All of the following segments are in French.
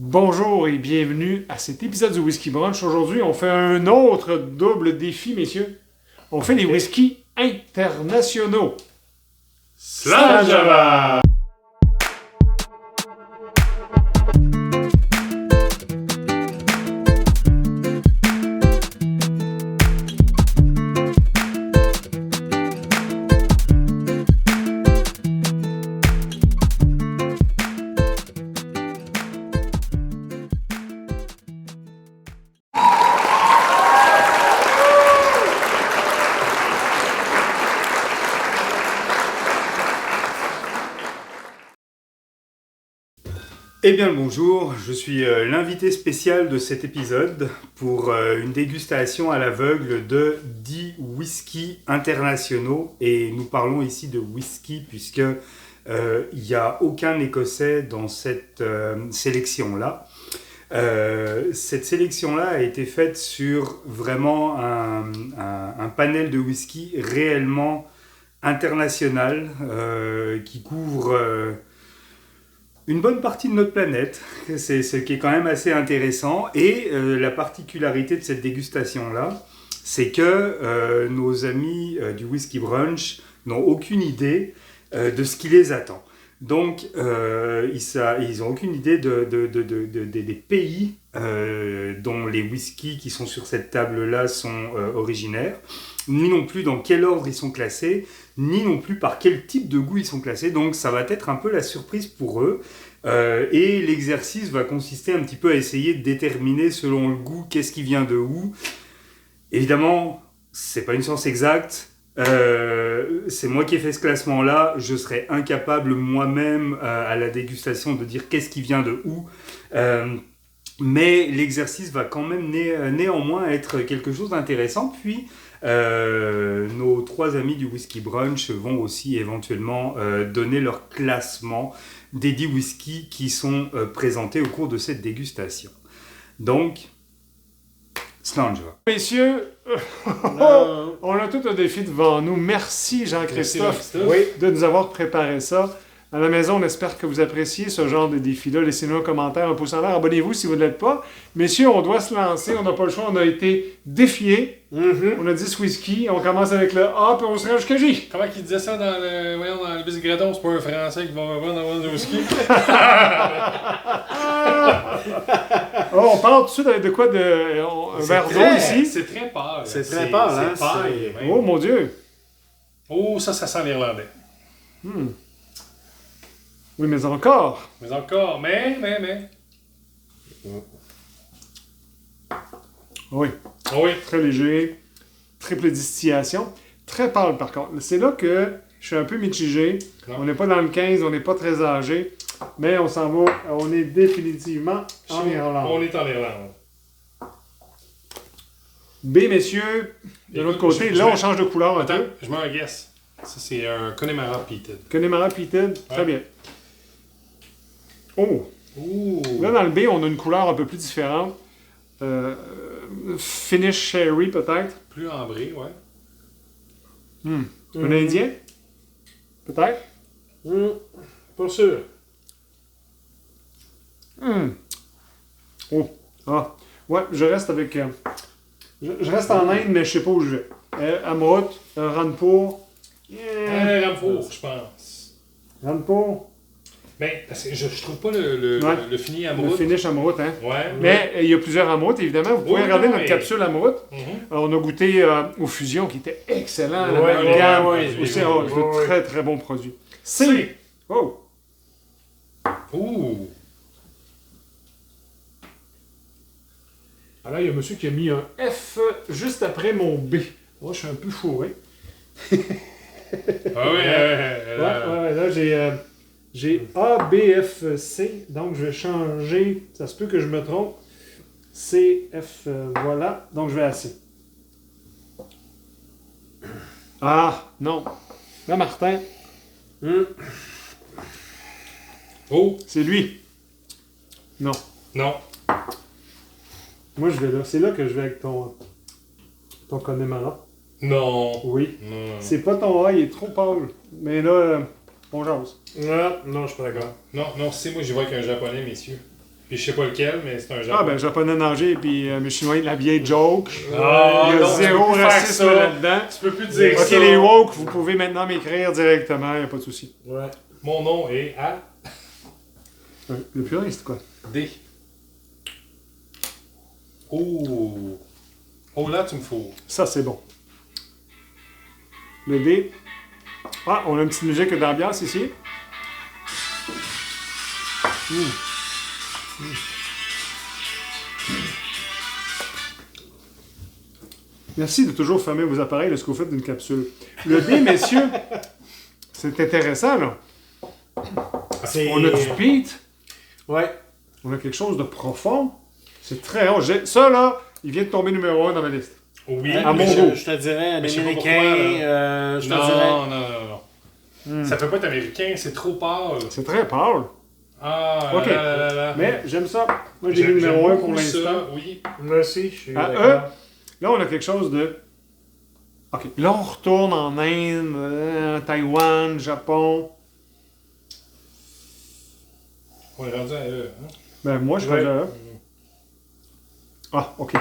Bonjour et bienvenue à cet épisode du Whisky Brunch. Aujourd'hui, on fait un autre double défi, messieurs. On fait des whiskies internationaux. Slanjava! Eh bien le bonjour, je suis l'invité spécial de cet épisode pour une dégustation à l'aveugle de 10 whiskies internationaux. Et nous parlons ici de whisky puisque il n'y a aucun Écossais dans cette sélection-là. Cette sélection-là a été faite sur vraiment un panel de whisky réellement international qui couvre... une bonne partie de notre planète, c'est ce qui est quand même assez intéressant. Et la particularité de cette dégustation-là, c'est que nos amis du Whisky Brunch n'ont aucune idée de ce qui les attend. Donc, ils n'ont aucune idée des pays dont les whiskies qui sont sur cette table-là sont originaires, ni non plus dans quel ordre ils sont classés, ni non plus par quel type de goût ils sont classés. Donc ça va être un peu la surprise pour eux. Et l'exercice va consister un petit peu à essayer de déterminer selon le goût qu'est-ce qui vient de où. Évidemment, c'est pas une science exacte. C'est moi qui ai fait ce classement-là. Je serais incapable moi-même à la dégustation de dire qu'est-ce qui vient de où. Mais l'exercice va quand même néanmoins être quelque chose d'intéressant. Puis nos trois amis du Whisky Brunch vont aussi éventuellement donner leur classement des 10 whiskies qui sont présentés au cours de cette dégustation. Donc, Slanjava. Messieurs, on a tout un défi devant nous. Merci Jean-Christophe de nous avoir préparé ça. À la maison, on espère que vous appréciez ce genre de défi-là. Laissez-nous un commentaire, un pouce en l'air. Abonnez-vous si vous ne l'êtes pas. Messieurs, on doit se lancer. On n'a pas le choix. On a été défiés. On a 10 whisky. On commence avec le A, puis on se rend jusqu'à J. Comment il disait ça dans le Bisgradon? C'est pas un Français qui va vendre du whisky? On part tout de suite avec de quoi? Un verre d'eau ici. C'est très pâle. C'est très pâle, hein? C'est pâle. Oh mon Dieu! Oh, ça sent l'Irlandais. Oui, mais encore. Mais. Oui, Oui. très léger. Triple distillation. Très pâle par contre. C'est là que je suis un peu mitigé. Non. On n'est pas dans le 15, on n'est pas très âgé. Mais on s'en va. On est définitivement en Irlande. On est en Irlande. B, messieurs. De l'autre Écoute, côté, je là, on mets- change de couleur un Attends, peu. je mets un guess. Ça, c'est un Connemara Peated. Connemara Peated. Très Ouais. bien. Oh! Ouh. Là, dans le B, on a une couleur un peu plus différente. Finish Sherry, peut-être. Plus ambré, ouais. Un Indien? Peut-être? Pas sûr. Oh! Ah! Ouais, je reste avec... je reste en Inde, mais je sais pas où je vais. Amrut, Ranpur. Ramfour, je pense. Ranpur. Ben, parce que je trouve pas le fini Le Amrut. finish Amrut, hein? Ouais. Mais il y a plusieurs Amrut, évidemment. Vous pouvez Oui, regarder non, notre mais- capsule Amrut. Mhm. On a goûté aux fusions qui étaient excellents. Ouais, l'amalgame ouais, aussi. ouais, Oh, ouais, c'est ouais. un très très bon produit. C. C. Oh! Ouh. Alors, il y a un monsieur qui a mis un F juste après mon B. Moi, je suis un peu fourré. Ah oui, Ouais, là, j'ai A, B, F, C. Donc, je vais changer. Ça se peut que je me trompe. C, F, voilà. Donc, je vais à C. Ah, non. Là, Martin, Oh, c'est lui. Non. non. Moi, je vais là. C'est là que je vais avec ton Connemara. Non. Oui. Non. C'est pas ton A, il est trop pâle. Mais là, on jase. Non, je suis pas d'accord. Non, c'est moi, j'y vois avec un japonais, messieurs. Puis je sais pas lequel, mais c'est un Ah, japonais. ben, japonais nager, puis le chinois, la vieille joke. Ah, Il y a non, tu zéro peux plus faire racisme ça. là-dedans. Tu peux plus dire Ok, ça. les woke, vous pouvez maintenant m'écrire directement, il n'y a pas de souci. Ouais. Mon nom est A. Le purée, c'est quoi? D. Oh. Oh, là, tu me fous. Ça, c'est bon. Le D. Ah, on a une petite musique d'ambiance ici. Merci de toujours fermer vos appareils lorsque vous faites une capsule. Le D, messieurs, c'est intéressant, là. C'est... On a du beat, Ouais. on a quelque chose de profond. C'est très haut. Ça, là, il vient de tomber numéro 1 dans ma liste. Oui, À mais mon je- goût. Je te dirais, un Mais je sais pas américain, pourquoi, je te Non, dirais... non, non, non. Ça peut pas être américain, c'est trop pâle. C'est très pâle. Ah, Ok. là. Mais j'aime ça. Moi, j'ai mis J'aime numéro 1 pour beaucoup ça, l'instant. oui. Moi aussi, je suis À d'accord. Là, on a quelque chose de... OK. Là, on retourne en Inde, Taïwan, Japon. On est rendu à eux. Hein? Ben, moi, je suis Ouais. rendu là. Ah, OK.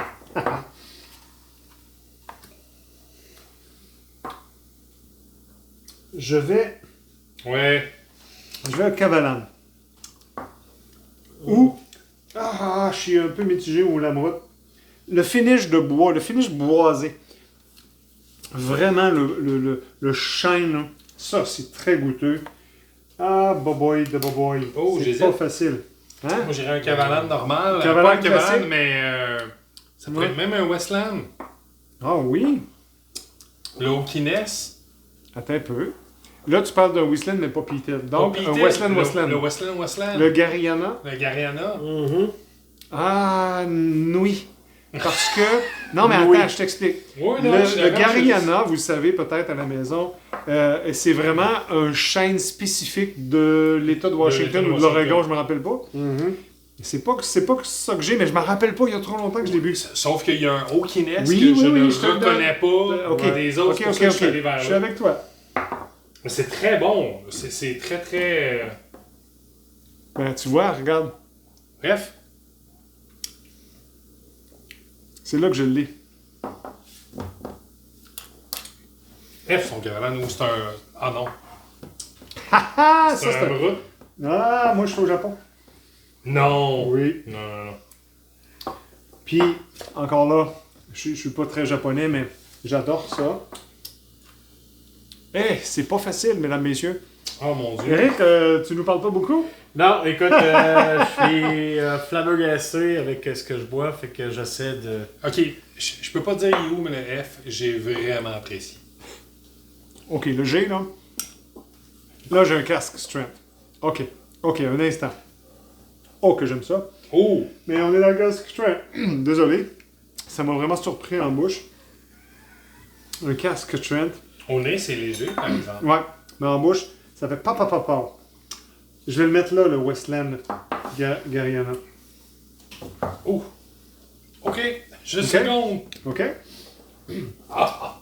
Je vais à Cavalan. Ou... Ah, je suis un peu mitigé au Lamroute. Le finish de bois, le finish boisé. Vraiment, le chêne, là, ça, c'est très goûteux. Ah, boboy de boboy. Oh, c'est j'hésite. pas facile. Hein? Moi, j'irais un Cavalan normal. Cavalan Pas un Cavalan, classique. mais ça pourrait Ouais. être même un Westland. Ah oui? Le Hawkines. Attends un peu. Là, tu parles d'un Whistland, mais pas Peated. Donc, Pas un Peated, Westland, le- Westland. Le Westland. Le Gariana. Le Gariana. Mhm. Ah, oui. Parce que... Non, mais Oui. attends, je t'explique. Oui, non, je suis Le d'accord, Gariana, vous le savez peut-être à la maison, c'est vraiment un chêne spécifique de l'État de Washington l'État de ou de l'Oregon, Washington. je me rappelle pas. Mhm. C'est pas ça que j'ai, mais je me rappelle pas, il y a trop longtemps que je l'ai bu. Sauf qu'il y a un Hawkines Oui, que je oui, ne je te le reconnais pas Ok, des autres. ok, c'est pour ok, ça que ok. je suis allé vers Je suis là. avec toi. Mais c'est très bon. C'est très, très... Ben, tu vois, regarde, Bref. c'est là que je l'ai. Bref, son Cavalan, ou c'est un... Ah non. Ah, C'est ça, un c'est Amrut. Ah, moi, je suis au Japon. Non. Oui. Non, non, non. Puis, encore là, je suis pas très japonais, mais j'adore ça. Eh, c'est pas facile, mesdames, messieurs. Oh mon Dieu. Eric, tu nous parles pas beaucoup? Non, écoute, je suis flabbergasté avec ce que je bois, fait que j'essaie de... Ok, je peux pas dire il est où, mais le F, j'ai vraiment apprécié. OK, le G, là. Là, j'ai un casque strength. OK, un instant. Oh, que j'aime ça. Oh! Mais on est dans le casque strength. Désolé. Ça m'a vraiment surpris en bouche. Un casque strength. Au nez, c'est léger, par exemple. Ouais, mais en bouche, ça fait pa. Je vais le mettre là, le Westland Gariana. Oh! Ok, juste Ok. une seconde. OK? Ah!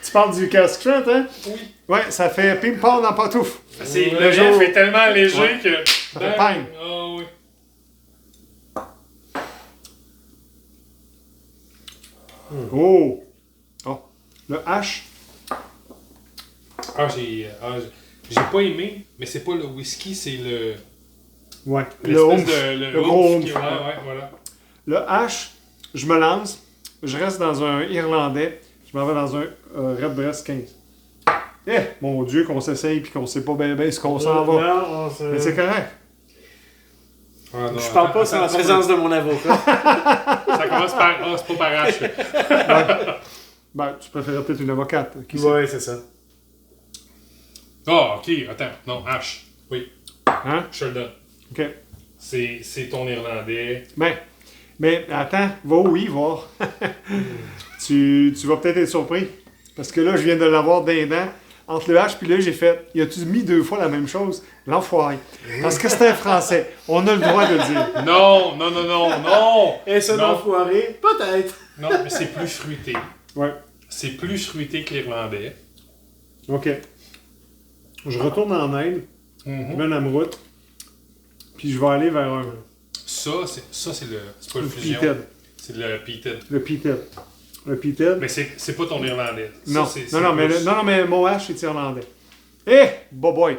Tu parles du casque strength, hein? Oui. Ouais, ça fait ping-pong en pantoufle. C'est, Le le jour- F est tellement léger Ouais. que... Ça fait ping. Ah oui. Oh! Oh! Le H. J'ai pas aimé, mais c'est pas le whisky, c'est le... Ouais. Le l'espèce oomph. de... Le gros oomph. Ouais, voilà. Le H, je me lance. Je reste dans un Irlandais. Je m'en vais dans un Redbreast 15. Eh, mon Dieu, qu'on s'essaye puis qu'on sait pas bien ce qu'on s'en va. Non, on se... Mais c'est correct. Ah, non, Je parle pas sans la présence de mon avocat. Ça commence par... Ah, c'est pas par H. Ben, tu préférais peut-être une avocate. Qui sait? Ouais, c'est ça. Ah, ok, attends. Non, H. Oui, Hein? je te le donne. OK. C'est ton Irlandais. Ben, mais attends, va oui, voir. tu vas peut-être être surpris. Parce que là, je viens de l'avoir d'un dents. Entre le H puis le j'ai fait, y a-tu mis 2 fois la même chose? L'enfoiré. Parce que c'est un français. On a le droit de le dire. Non, non, non, non, non! Et ça Non. d'enfoiré? Peut-être. Non, mais c'est plus fruité. Ouais. C'est plus fruité que l'Irlandais. OK. Je retourne en Inde. Je Mhm. mets un Amrut. Puis je vais aller vers un... Ça, c'est pas le fusion. peated. C'est le peated. Le peated. Le peated. Mais c'est pas ton irlandais. Non, Ça, non, mais mon hash est irlandais. Eh, boy. Vous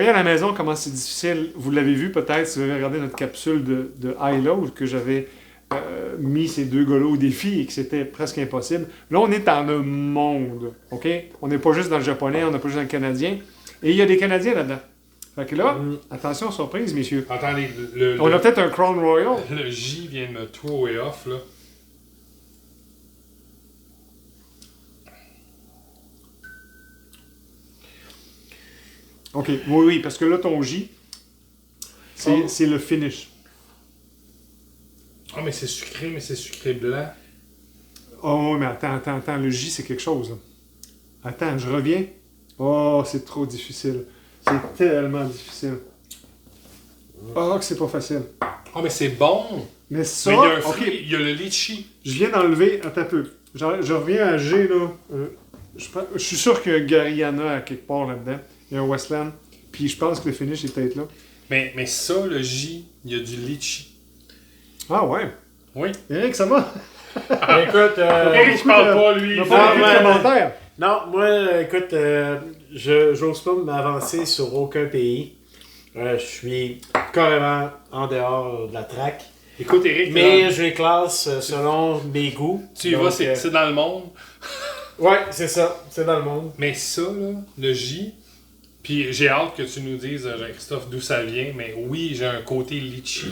voyez à la maison comment c'est difficile. Vous l'avez vu peut-être si vous avez regardé notre capsule de Hilo que j'avais mis ces deux gars-là au défi et que c'était presque impossible. Là, on est dans le monde, OK? On n'est pas juste dans le japonais, on n'est pas juste dans le canadien. Et il y a des Canadiens là-dedans. Fait que là, attention, surprise, messieurs. Attendez, On a peut-être un Crown Royal. Le J vient de me thrower off, là. OK, oui, parce que là, ton J, c'est le finish. Ah, mais c'est sucré blanc. Oh, mais attends, le J, c'est quelque chose. Là. Attends, je reviens. Oh, c'est trop difficile. C'est tellement difficile. Oh, que c'est pas facile. Ah, mais c'est bon! Mais ça, Mais il y a un OK, fruit, il y a le litchi. je viens d'enlever, attends un peu. Je reviens à G, là. Je suis sûr qu'il y a un Gariana à quelque part là-dedans. Il y a un Westland. Puis je pense que le finish est peut-être là. Mais ça, le J, il y a du litchi. Ah ouais. Oui. Eric, ça va? Écoute, Eric, je parle pas, lui. Il n'a pas beaucoup de commentaires. non, moi, écoute, j'ose pas m'avancer sur aucun pays. Je suis carrément en dehors de la track. Écoute, Eric, Mais je les classe selon mes goûts. tu y vas, Donc, c'est dans le monde. Ouais, c'est ça. C'est dans le monde. Mais ça, là, le J, puis j'ai hâte que tu nous dises, Jean-Christophe, d'où ça vient, mais oui, j'ai un côté litchi.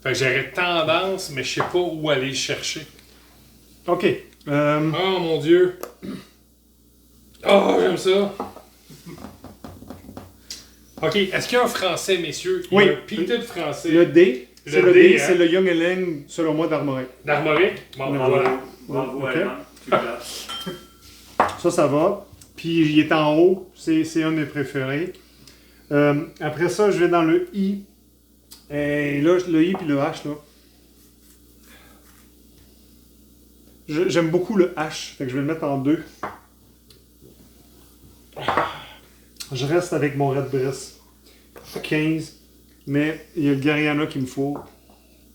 Fait que j'aurais tendance, mais je sais pas où aller le chercher. OK. Oh mon Dieu! Oh, j'aime ça! OK, est-ce qu'il y a un français, messieurs? Il y a Oui. un peated français. Le D, c'est Le le D, D, hein? c'est le Young Ellen, selon moi, d'Armorique. D'Armorique? Bon, Non. voilà. Bravo, Ok. Allemand. Tu places. Ça va. Puis il est en haut, c'est un de mes préférés. Après ça, je vais dans le I. Et là, le I puis le H, là. J'aime beaucoup le H, fait que je vais le mettre en 2. Je reste avec mon Red Breast. 15. Mais il y a le Gariana qu'il me faut.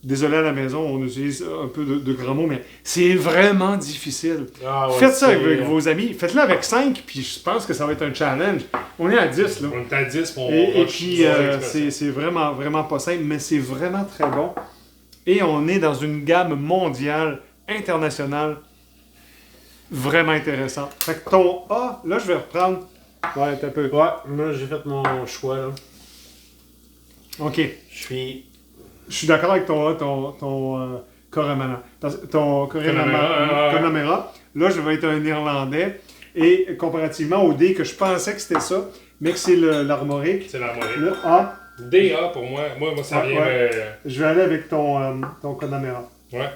Désolé à la maison, on utilise un peu de grands mots, mais c'est vraiment difficile. Ah, ouais, Faites ça c'est- avec vos amis. Faites-le avec 5, puis je pense que ça va être un challenge. On est à 10, là. On est à 10, pour Et puis, c'est vraiment, vraiment pas simple, mais c'est vraiment très bon. Et on est dans une gamme mondiale, internationale, vraiment intéressante. Fait que ton A, là, je vais reprendre. Ouais, un peu. Ouais, moi j'ai fait mon choix là. OK. Je suis d'accord avec ton A, ton Coramana. Ton Connemara. Là, je vais être un Irlandais. Et comparativement au D, que je pensais que c'était ça, mais que c'est l'Armorique. C'est l'Armorique. Le A, DA pour moi. Moi ça vient. je vais aller avec ton Connemara. Ouais.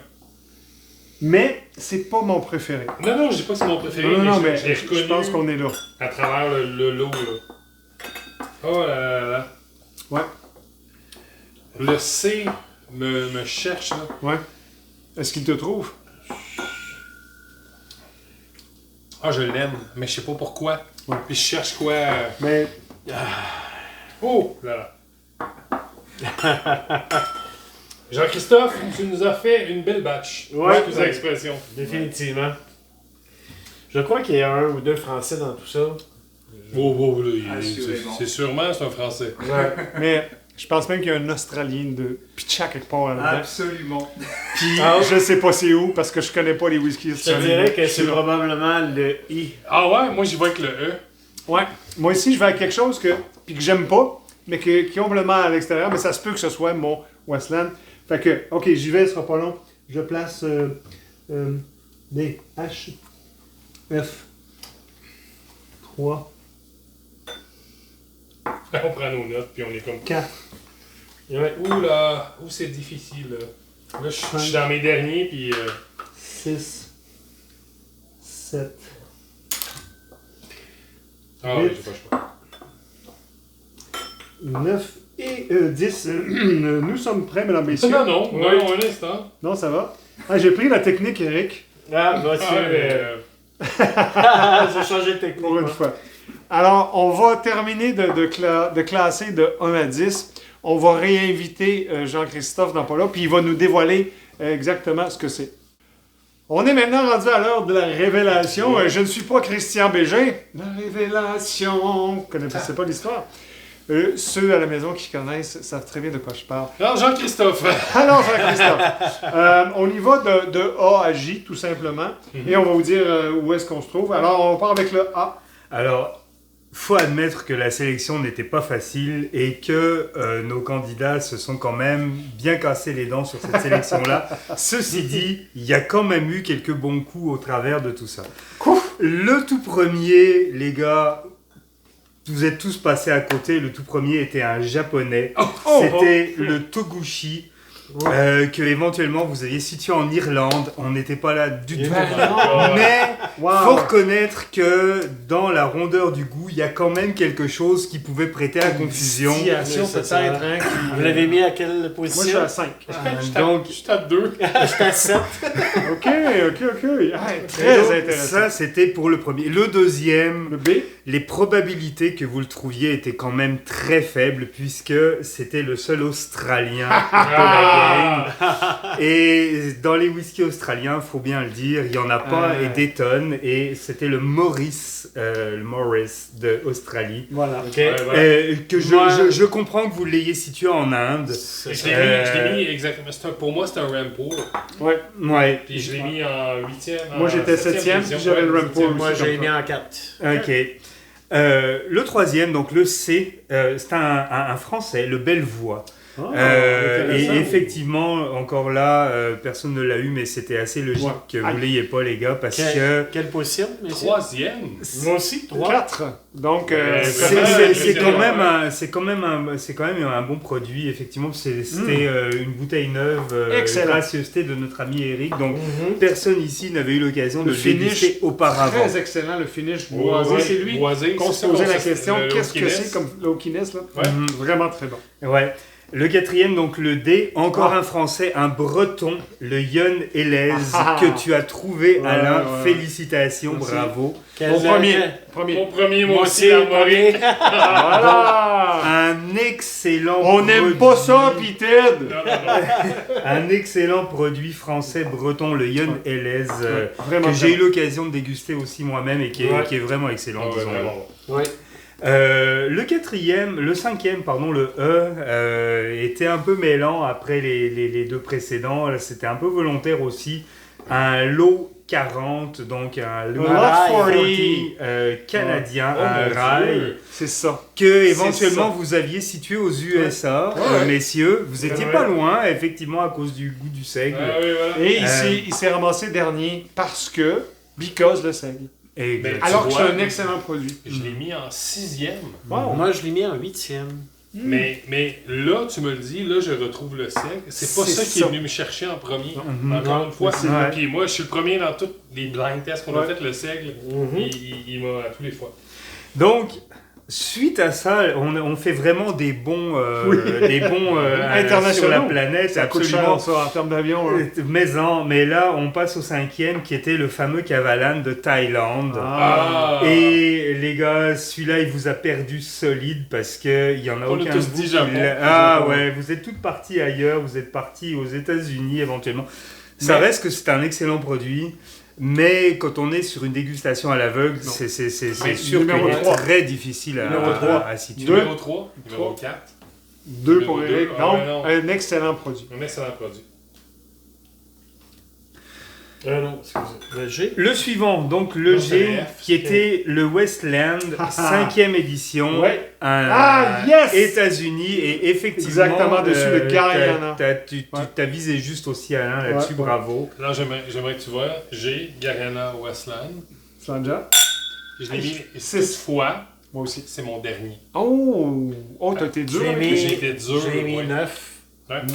Mais c'est pas mon préféré. Non, je dis pas que c'est mon préféré, Non, mais mais je l'ai reconnu je pense qu'on est là. à travers le lot. Là. Oh là là là. Ouais. Le C me cherche, là. Ouais. Est-ce qu'il te trouve? Ah, je l'aime, mais je sais pas pourquoi. Ouais. Puis je cherche quoi. Mais Oh là là. Jean-Christophe, tu nous as fait une belle batch. Ouais. Excusez l'expression. Définitivement. Je crois qu'il y a un ou deux Français dans tout ça. Wow, là, Assurément. c'est sûrement c'est un Français. Ouais. mais je pense même qu'il y a un Australien de Pitcha quelque part là-dedans. Absolument. Puis Ah. je sais pas c'est où parce que je connais pas les whiskies Je te australiens. dirais que c'est probablement le I. Ah ouais, moi j'y vois avec le E. Ouais. Moi aussi, je vais avec quelque chose que j'aime pas, mais qui ont complètement à l'extérieur, mais ça se peut que ce soit mon Westland. Fait que, OK, j'y vais, ce sera pas long. Je place D, H, F, 3, On prend nos notes, puis on est comme... 4. Ouais. Ouh là, c'est difficile. Là, je suis dans mes derniers, puis... 6, 7, Ah oui, j'ai pas le choix. 9 et 10. Nous sommes prêts, mesdames, messieurs. Non, Ouais. un instant. Non, ça va. Ah, j'ai pris la technique, Eric, Ah, moi aussi, Ah, j'ai changé de technique. pour une moi. fois. Alors, on va terminer de classer de 1 à 10. On va réinviter Jean-Christophe dans pas là, puis il va nous dévoiler exactement ce que c'est. On est maintenant rendu à l'heure de la révélation. Je ne suis pas Christian Bégin. La révélation. Vous ne connaissez pas l'histoire? Ceux à la maison qui connaissent savent très bien de quoi je parle. Alors, Jean-Christophe. Alors, Jean-Christophe. On y va de A à J, tout simplement. Et on va vous dire où est-ce qu'on se trouve. Alors, on part avec le A. Alors, faut admettre que la sélection n'était pas facile et que nos candidats se sont quand même bien cassés les dents sur cette sélection-là. Ceci dit, il y a quand même eu quelques bons coups au travers de tout ça. Le tout premier, les gars, vous êtes tous passés à côté. Le tout premier était un japonais. C'était le Togushi. Que éventuellement vous aviez situé en Irlande, on n'était pas là du tout. Mais faut reconnaître que dans la rondeur du goût, il y a quand même quelque chose qui pouvait prêter à confusion. Vous l'avez mis à quelle position? Moi je suis à 5. Donc, je suis à 2. Je suis à 7. Ok. Très intéressant. Ça c'était pour le premier. Le deuxième, le B. Les probabilités que vous le trouviez étaient quand même très faibles puisque c'était le seul Australien de la game. Et dans les whiskies australiens, faut bien le dire, il n'y en a pas et des tonnes. Et c'était le Morris de Australie. Voilà. Okay. Que je comprends que vous l'ayez situé en Inde. Je l'ai mis exactement. Pour moi, c'est un Rampur. Ouais. Puis je l'ai mis en 8e. Moi, j'étais 7e, puis j'avais le Rampur. Moi, j'ai mis en 4. Ok. Le troisième, donc le C, c'est un Français, le Bellevoix. Et effectivement, encore là, personne ne l'a eu, mais c'était assez logique que vous ne l'ayez pas, les gars, parce que... Quelle position, messieurs? 3e. Moi aussi, 4. Donc, c'est quand même un bon produit, effectivement. C'était une bouteille neuve, gracieuseté de notre ami Eric. Donc, personne ici n'avait eu l'occasion de le déguster auparavant. Très excellent, le finish boisé. C'est lui qu'on se posait la question, qu'est-ce que c'est comme l'Okiness, là? Vraiment très bon. Ouais. Le quatrième, donc le D, encore un Français, un Breton, le Yon Elez, que tu as trouvé, Alain. Félicitations, bravo. Mon premier. Mon premier, moi aussi, l'Armorique. Voilà. Un excellent On n'aime pas ça, Pited. Un excellent produit français breton, le Yon Elez, que j'ai eu l'occasion de déguster aussi moi-même et qui est vraiment excellent. Le cinquième, le E, était un peu mêlant après les deux précédents. C'était un peu volontaire aussi. Un lot 40, donc un lot 40 canadien, un rail. C'est ça. Que éventuellement vous aviez situé aux USA, messieurs. Vous étiez pas loin, effectivement, à cause du goût du seigle. Et il s'est ramassé dernier because le seigle. Alors que c'est un excellent produit. Je l'ai mis en 6e. Wow. Moi, je l'ai mis en 8e. Mais là, tu me le dis, là, je retrouve le seigle. C'est pas ça qui est venu me chercher en premier. Encore une fois. Puis moi, je suis le premier dans tous les blind tests qu'on a fait, le seigle. Il m'a tous les fois. Donc, suite à ça, on fait vraiment des bons internationaux sur la planète. Ça coûte cher, ça, en termes d'avion. Mais là, on passe au cinquième, qui était le fameux Kavalan de Thaïlande. Et les gars, celui-là, il vous a perdu solide parce qu'il n'y en a aucun de vous. Vous êtes toutes parties ailleurs, vous êtes partis aux États-Unis éventuellement. Ça reste que c'est un excellent produit. Mais quand on est sur une dégustation à l'aveugle, c'est sûr qu'il est très difficile à situer. Numéro 3, numéro 4. 2 pour Eric. Donc, un excellent produit. Un excellent produit. Non, excusez. Le G. Le suivant, donc le G, qui était le Westland, 5e édition, États-Unis, et effectivement, exactement dessus le Garayana. Tu t'as visé juste aussi, Alain, là-dessus, bravo. Alors, j'aimerais que tu vois, G, Garayana, Westland. Slanja. Je l'ai mis 6 fois. Moi aussi. C'est mon dernier. Oh, t'as été dur. J'ai été dur. J'ai mis 9.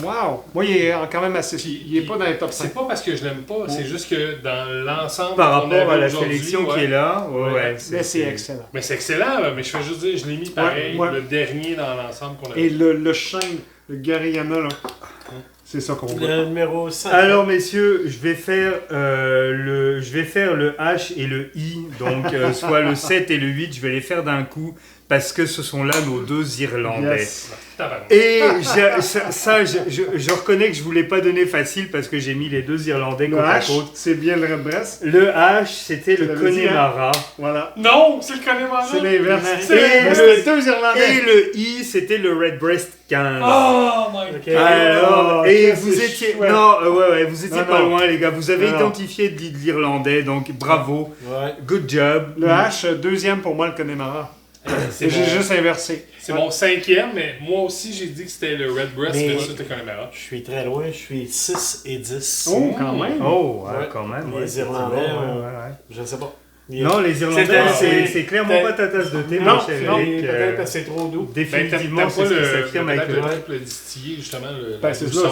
Wow! Moi, il est quand même assez... Il est pas dans les top 5. C'est pas parce que je l'aime pas, c'est juste que dans l'ensemble... Par rapport à la sélection qui est là, mais c'est excellent. Mais c'est excellent, là, mais je fais juste dire, je l'ai mis pareil, le dernier dans l'ensemble qu'on a Et le chêne, le Garayana, là... C'est ça qu'on voit. Le numéro 5. Alors messieurs, je vais faire le H et le I, donc soit le 7 et le 8, je vais les faire d'un coup parce que ce sont là nos deux Irlandais. Yes. Et je reconnais que je ne vous l'ai pas donné facile parce que j'ai mis les deux Irlandais Le côte à H, côte. c'est bien le Redbreast. Le H, c'était le l'avais dit, Connemara. Voilà. Non, c'est le Connemara. C'est l'inverse. C'est l'inverse. C'est les deux Irlandais. Et le I, c'était le Redbreast 15. Oh my god. Alors, Oh, et que vous c'est étiez, chouette. vous étiez Non, pas non. loin les gars, vous avez Non, non. identifié de l'Irlandais, donc bravo, Ouais. good job. Le H, deuxième pour moi, le Connemara. C'est J'ai juste inversé. C'est mon 5e, mais moi aussi j'ai dit que c'était le Redbreast Mais- versus le Connemara. Je suis très loin, je suis 6 et 10. Oh, quand même. Oh, ouais, Ouais. quand même. Les ouais, c'est Irlandais, bon, ouais. Je sais pas. Non, les Irlandais, c'est clairement pas ta tasse de thé, Non, mon cher non, Eric. Peut-être parce que c'est trop doux. Définitivement, c'est ce qui s'affirme avec le... le distillé, justement. Ben, c'est ça,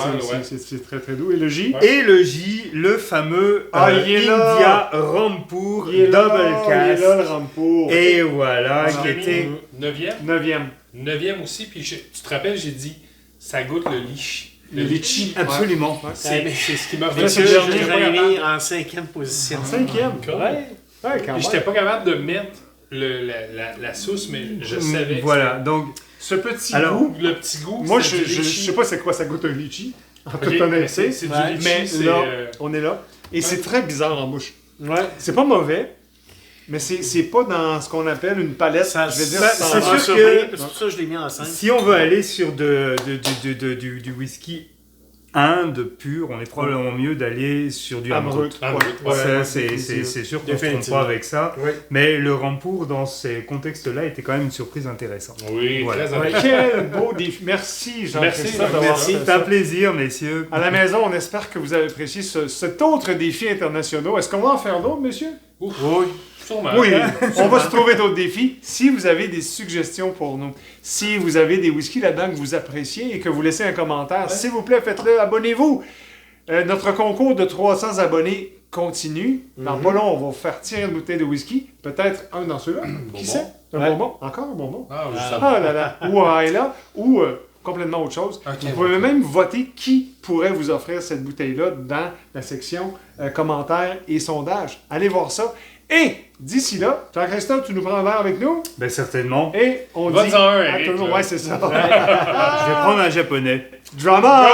c'est très très doux. Et le J? Et le J, le fameux il est India là. Rampur Il est là, Double il est Cask. là, le Rampour. Et voilà, Je qui l'ai mis était... 9e. 9e. 9e aussi, puis tu te rappelles, j'ai dit, ça goûte le litchi. Le litchi. Absolument. C'est ce qui m'a Là, c'est fait le que dernier, j'étais Je pas l'ai mis capable- en 5e position. 5e. Ouais. Ouais, quand Puis j'étais même. pas capable de mettre la sauce, mais je savais. que Voilà, donc... Ce petit Alors, goût, Le petit goût. moi c'est je du litchi. sais pas c'est quoi ça goûte un litchi. En Ok, toute mais honnêteté. c'est du Ouais. litchi, Mais c'est, là, on est là. Et c'est très bizarre en bouche. Ouais. C'est pas mauvais, mais c'est pas dans ce qu'on appelle une palette. Ça, je vais dire, ça- sans- c'est Ça m'a sûr surpris, que- c'est pour ça que je l'ai mis en 5. Si on veut aller sur du whisky Inde pur, on est probablement mieux d'aller sur du Amrut. Amrut. Ouais, Ça, ouais, c'est sûr qu'on ne se trompe Définitivement. pas avec ça. Oui. Mais le Rampour, dans ces contextes-là, était quand même une surprise intéressante. Oui, Voilà. très Ouais, intéressant. quel beau défi. Merci Merci, Jean-Christophe d'avoir merci. fait C'est ça. un plaisir, messieurs. À la maison, on espère que vous avez apprécié cet autre défi international. Est-ce qu'on va en faire d'autres, monsieur? Ouf, Oui. sûrement. Oui, on va se trouver d'autres défis. Si vous avez des suggestions pour nous, si vous avez des whiskies là-dedans que vous appréciez et que vous laissez un commentaire, s'il vous plaît, faites-le, abonnez-vous. Notre concours de 300 abonnés continue. Dans pas long, on va vous faire tirer une bouteille de whisky. Peut-être un dans ceux-là. Qui sait? Un bonbon? Encore un bonbon? Ah, juste Ah là là. Ou un là, ou complètement autre chose. Ok. Vous pouvez même voter qui pourrait vous offrir cette bouteille-là dans la section commentaires et sondages. Allez voir ça. Et d'ici là, Jean-Christophe, tu nous prends un verre avec nous Ben certainement. et on dit Va-t'en un, à Eric, tout le monde. là. Ouais, c'est ça. Je vais prendre un japonais. Drama!